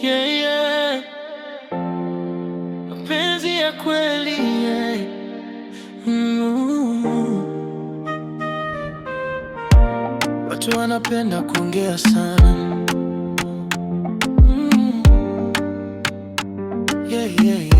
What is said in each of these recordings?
yeah, yeah. Mapenzi ya kweli, yeah. Watu wanapenda kuongea sana, yeah, yeah, yeah.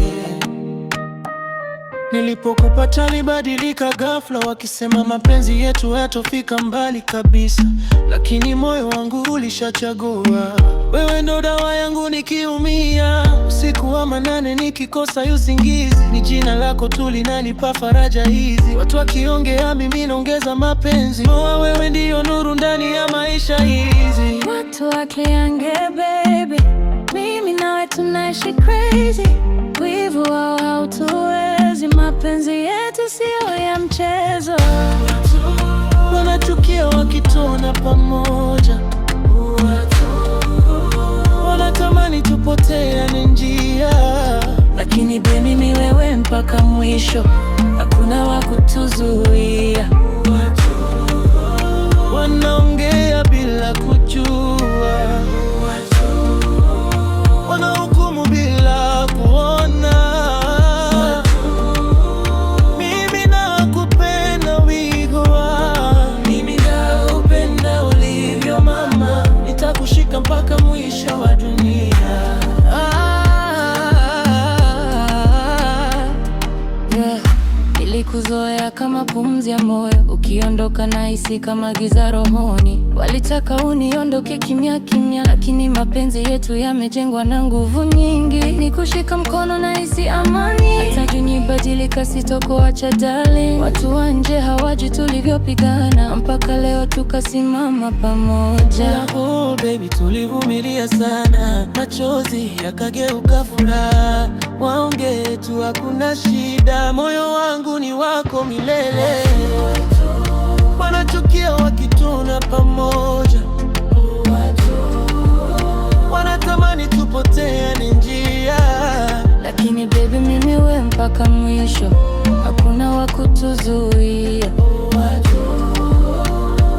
Nilipokupata libadilika ghafla, wakisema mapenzi yetu yatofika mbali kabisa, lakini moyo wangu ulishachagua wewe. Ndo dawa yangu nikiumia, usiku wa manane nikikosa usingizi, ni jina lako tu linanipa faraja hizi. Watu wakiongea mimi naongeza mapenzi, moa wewe ndiyo nuru ndani ya maisha hizi. Watu wakiange baby, mimi nawe tunaishi crazy, wivu wao hautuwezi, mapenzi yetu siyo ya mchezo. Wanachukia wakituona pamoja, wanatamani tupoteane njia, lakini baby mimi wewe mpaka mwisho, hakuna wa kutuzuia. Wanaongea bila kujua, wanahukumu bila kuona. Mimi nakupenda wigowa, mimi nakupenda ulivyo mama, nitakushika mpaka mwisho wa dunia. Nilikuzoea kama pumzi ya moyo, ukiondoka nahisi kama giza rohoni. Walitaka uniondoke kimya kimya, lakini mapenzi yetu yamejengwa na nguvu nyingi. Nikushika mkono nahisi amani, hata juu nibadilika sitokuacha darling. Watu wa nje hawajui tulivyopigana, mpaka leo tukasimama pamoja. Oh baby, tulivumilia sana, machozi yakageuka furaha. Waongee tu hakuna shida, moyo wangu ni wako milele. Wanachukia wakituona pamoja, wanatamani tupoteane njia, lakini baby mimi we mpaka mwisho, hakuna wa kutuzuia.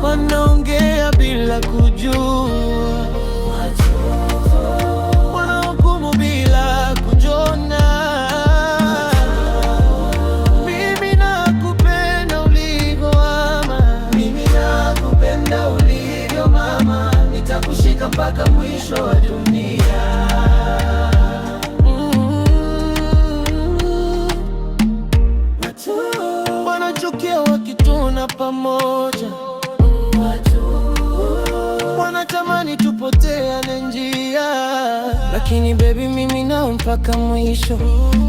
Wanaongea bila kujua, wanahukumu bila kujona. Mimi nakupenda ulivyo mama, mimi nakupenda ulivyo mama, nitakushika mpaka mwisho wa dunia. Wanachukia wakituona pamoja, wanatamani tupoteane njia, lakini baby mimi nao mpaka mwisho,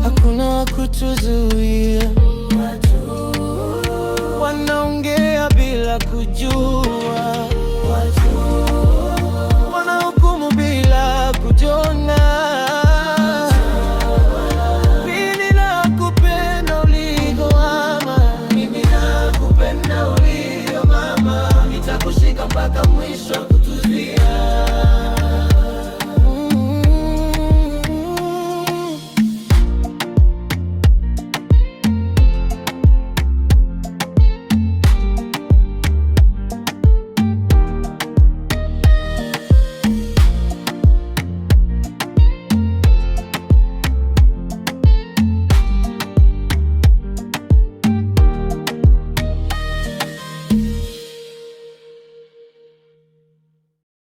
hakuna wa kutuzuia. Wanaongea bila kujua,